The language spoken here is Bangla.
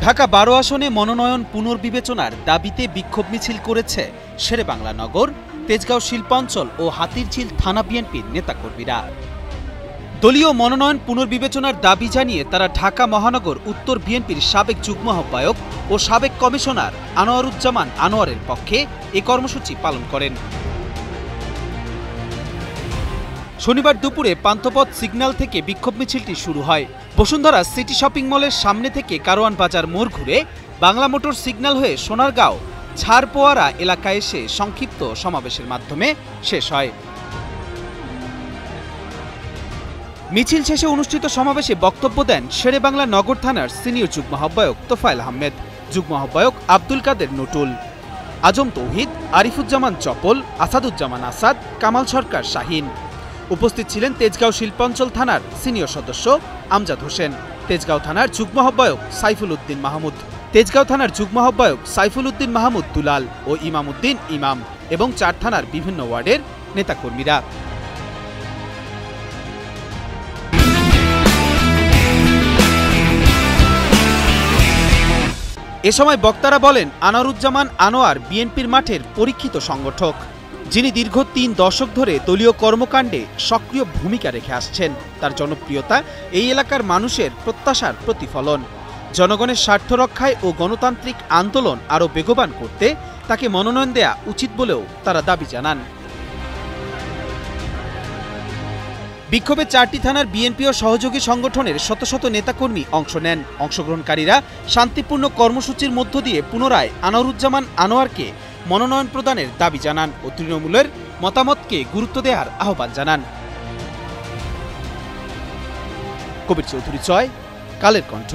ঢাকা ১২ আসনে মনোনয়ন পুনর্বিবেচনার দাবিতে বিক্ষোভ মিছিল করেছে শেরেবাংলা নগর, তেজগাঁও শিল্পাঞ্চল ও হাতিরঝিল থানা বিএনপির নেতাকর্মীরা। দলীয় মনোনয়ন পুনর্বিবেচনার দাবি জানিয়ে তারা ঢাকা মহানগর উত্তর বিএনপির সাবেক যুগ্ম আহ্বায়ক ও সাবেক কমিশনার আনোয়ারুজ্জামান আনোয়ারের পক্ষে এ কর্মসূচি পালন করেন। শনিবার দুপুরে পান্থপথ সিগন্যাল থেকে বিক্ষোভ মিছিলটি শুরু হয়। বসুন্ধরা সিটি শপিং মলের সামনে থেকে কারওয়ান বাজার মোড় ঘুরে বাংলা মোটর সিগন্যাল হয়ে সোনারগাঁও ঝাড়পোয়ারা এলাকায় এসে সংক্ষিপ্ত সমাবেশের মাধ্যমে শেষ হয়। মিছিল শেষে অনুষ্ঠিত সমাবেশে বক্তব্য দেন শেরেবাংলা নগর থানার সিনিয়র যুগ্ম আহ্বায়ক তোফায়েল আহমেদ, যুগ্ম আহ্বায়ক আব্দুল কাদের নটুল, আজম তৌহিদ, আরিফুজ্জামান চপল, আসাদুজ্জামান আসাদ, কামাল সরকার শাহিন। উপস্থিত ছিলেন তেজগাঁও শিল্পাঞ্চল থানার সিনিয়র সদস্য আমজাদ হোসেন, তেজগাঁও থানার যুগ্ম আহ্বায়ক সাইফুল উদ্দিন মাহমুদ, তেজগাঁও থানার যুগ্ম আহ্বায়ক সাইফুল উদ্দিন মাহমুদ দুলাল ও ইমাম উদ্দিন ইমাম এবং ৪ থানার বিভিন্ন ওয়ার্ডের নেতাকর্মীরা। এ সময় বক্তারা বলেন, আনোয়ারুজ্জামান আনোয়ার বিএনপির মাঠের পরীক্ষিত সংগঠক, যিনি দীর্ঘ ৩ দশক ধরে দলীয় কর্মকাণ্ডে সক্রিয় ভূমিকা রেখে আসছেন। তার জনপ্রিয়তা এই এলাকার মানুষের প্রত্যাশার প্রতিফলন। জনগণের স্বার্থ রক্ষায় ও গণতান্ত্রিক আন্দোলন আরও বেগবান করতে তাকে মনোনয়ন দেয়া উচিত বলেও তারা দাবি জানান। বিক্ষোভে ৪টি থানার বিএনপি ও সহযোগী সংগঠনের শত শত নেতাকর্মী অংশ নেন। অংশগ্রহণকারীরা শান্তিপূর্ণ কর্মসূচির মধ্য দিয়ে পুনরায় আনোয়ারুজ্জামান আনোয়ারকে মনোনয়ন প্রদানের দাবি জানান ও তৃণমূলের মতামতকে গুরুত্ব দেওয়ার আহ্বান জানান। কবির চৌধুরী, কালের কণ্ঠ।